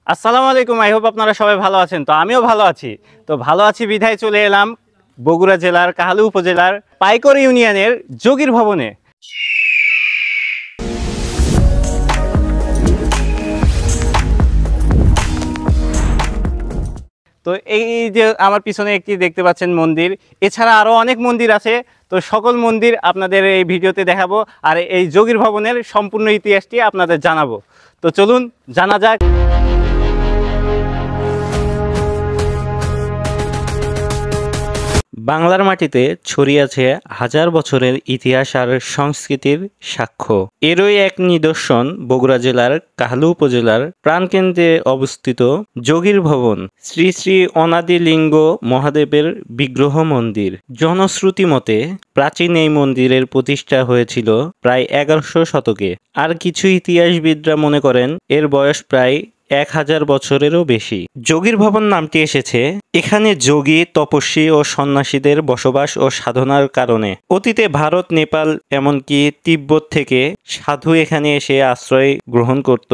আসসালামু আলাইকুম। I hope আপনারা সবাই ভালো আছেন। তো আমিও ভালো আছি। তো ভালো আছি বিধায় চলে এলাম বগুড়া জেলার কাহালু উপজেলার পাইকর ইউনিয়নের যোগীর ভবনে। তো এই যে আমার পিছনে একটি দেখতে পাচ্ছেন মন্দির, এছাড়া আরও অনেক মন্দির আছে। তো সকল মন্দির আপনাদের এই ভিডিওতে দেখাবো, আর এই যোগীর ভবনের সম্পূর্ণ ইতিহাসটি আপনাদের জানাবো। তো চলুন জানা যাক। বাংলার মাটিতে ছড়িয়ে আছে হাজার বছরের ইতিহাস আর সংস্কৃতির সাক্ষ্য। এরই এক নিদর্শন বগুড়া জেলার কাহালু উপজেলার প্রাণকেন্দ্রে অবস্থিত যোগীর ভবন, শ্রী শ্রী অনাদি লিঙ্গ মহাদেবের বিগ্রহ মন্দির। জনশ্রুতি মতে প্রাচীন এই মন্দিরের প্রতিষ্ঠা হয়েছিল প্রায় 1100 শতকে, আর কিছু ইতিহাসবিদরা মনে করেন এর বয়স প্রায় 1000 বছরেরও বেশি। যোগীর ভবন নামটি এসেছে এখানে যোগী, তপস্বী ও সন্ন্যাসীদের বসবাস ও সাধনার কারণে। অতীতে ভারত, নেপাল এমনকি তিব্বত থেকে সাধু এখানে এসে আশ্রয় গ্রহণ করত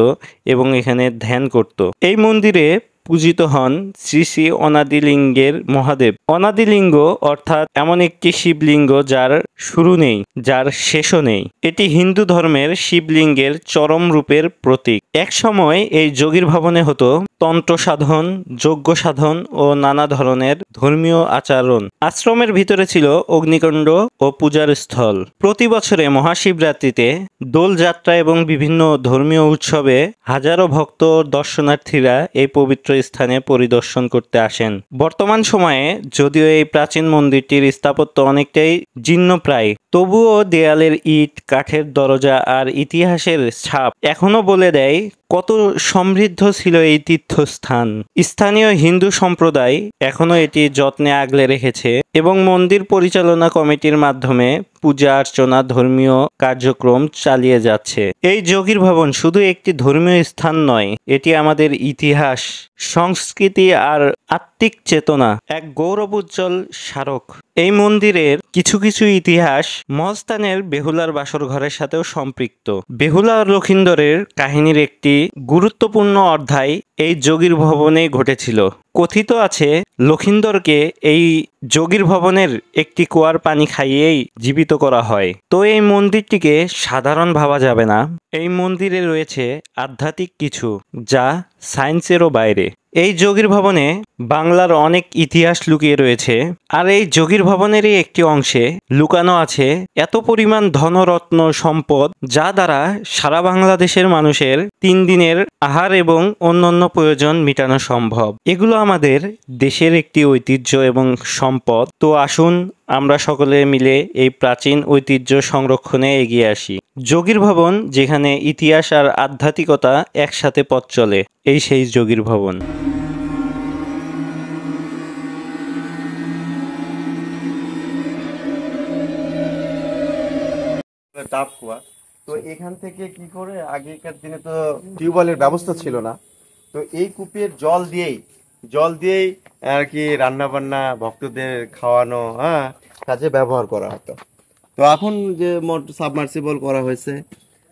এবং এখানে ধ্যান করত। এই মন্দিরে পূজিত হন শ্রী শ্রী অনাদিলিঙ্গের মহাদেব। অনাদিলিঙ্গ অর্থাৎ এমন একটি শিবলিঙ্গ যার শুরু নেই, যার শেষও নেই। এটি হিন্দু ধর্মের শিবলিঙ্গের চরম রূপের প্রতীক। এক সময় এই যোগীর ভবনে হতো তন্ত্র সাধন, যজ্ঞ সাধন ও নানা ধরনের ধর্মীয় আচরণ। আশ্রমের ভিতরে ছিল অগ্নিকুণ্ড ও পূজার স্থল। প্রতি বছরে মহাশিবরাত্রিতে দোলযাত্রা এবং বিভিন্ন ধর্মীয় উৎসবে হাজারো ভক্ত ও দর্শনার্থীরা এই পবিত্র স্থানে পরিদর্শন করতে আসেন। বর্তমান সময়ে যদিও এই প্রাচীন মন্দিরটির স্থাপত্য অনেকটাই জীর্ণপ্রায়, তবুও দেয়ালের ইট, কাঠের দরজা আর ইতিহাসের ছাপ এখনো বলে দেয় কত সমৃদ্ধ ছিল এই তীর্থস্থান। স্থানীয় হিন্দু সম্প্রদায় এখনো এটি যত্নে আগলে রেখেছে এবং মন্দির পরিচালনা কমিটির মাধ্যমে পূজা অর্চনা, ধর্মীয় কার্যক্রম চালিয়ে যাচ্ছে। এই যোগীর ভবন শুধু একটি ধর্মীয় স্থান নয়, এটি আমাদের ইতিহাস, সংস্কৃতি আর আত্মিক চেতনা এক গৌরবোজ্জ্বল স্মারক। এই মন্দিরের কিছু কিছু ইতিহাস মহাস্থানের বেহুলার বাসর ঘরের সাথেও সম্পৃক্ত। বেহুলা ও লক্ষিন্দরের কাহিনীর একটি গুরুত্বপূর্ণ অধ্যায় এই যোগীর ভবনে ঘটেছিল। কথিত আছে লক্ষিন্দরকে এই যোগীর ভবনের একটি কুয়ার পানি খাইয়েই জীবিত করা হয়। তো এই মন্দিরটিকে সাধারণ ভাবা যাবে না। এই মন্দিরে রয়েছে আধ্যাত্মিক কিছু, যা সায়েন্সেরও বাইরে। এই যোগীর ভবনে বাংলার অনেক ইতিহাস লুকিয়ে রয়েছে, আর এই যোগীর ভবনেরই একটি অংশে লুকানো আছে এত পরিমাণ ধনরত্ন সম্পদ, যা দ্বারা সারা বাংলাদেশের মানুষের 3 দিনের আহার এবং অন্যান্য প্রয়োজন মেটানো সম্ভব। এগুলো আমাদের দেশের একটি ঐতিহ্য এবং সম্পদ। তো আসুন আমরা সকলে মিলে এই প্রাচীন ঐতিহ্য সংরক্ষণে এগিয়ে আসি। যোগীর ভবন, যেখানে ইতিহাস আর আধ্যাত্মিকতা একসাথে পথ চলে, এই সেই যোগীর ভবন। ডাব কুয়া। তো এখান থেকে কি করে, আগেকার দিনে তো টিউবওয়েলের ব্যবস্থা ছিল না, তো এই কূপের জল দিয়েই আর কি রান্না বান্না, ভক্তদের খাওয়ানো কাজে ব্যবহার করা হতো। তো এখন যে সাবমার্সিবল করা হয়েছে,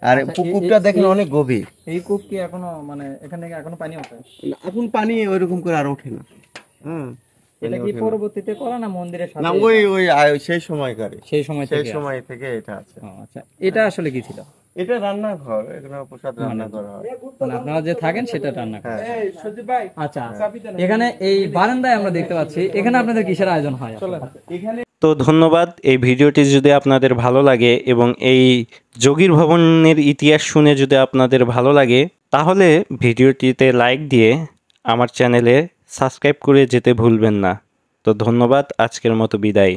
আর কূপটা দেখেন অনেক গভীর। এই কূপ কি এখনো মানে এখান থেকে এখনো পানি ওঠে? এখন পানি ওইরকম করে আর ওঠে না। এটা কি পরবর্তীতে করা না মন্দিরের সাথে? না, ওই সেই সময়কার, সেই সময় থেকে এটা আছে। আচ্ছা, এটা আসলে কি ছিল? এটা রান্নাঘর, এখানে প্রসাদ রান্না করা হয়। মানে আপনারা যে থাকেন সেটা রান্না করেন? আচ্ছা, এখানে এই বারান্দায় আমরা দেখতে পাচ্ছি, এখানে আপনাদের কিসের আয়োজন হয়? এখানে তো ধন্যবাদ। এই ভিডিওটি যদি আপনাদের ভালো লাগে এবং এই যোগীর ভবনের ইতিহাস শুনে যদি আপনাদের ভালো লাগে, তাহলে ভিডিওটিতে লাইক দিয়ে আমার চ্যানেলে সাবস্ক্রাইব করে যেতে ভুলবেন না। তো ধন্যবাদ, আজকের মতো বিদায়।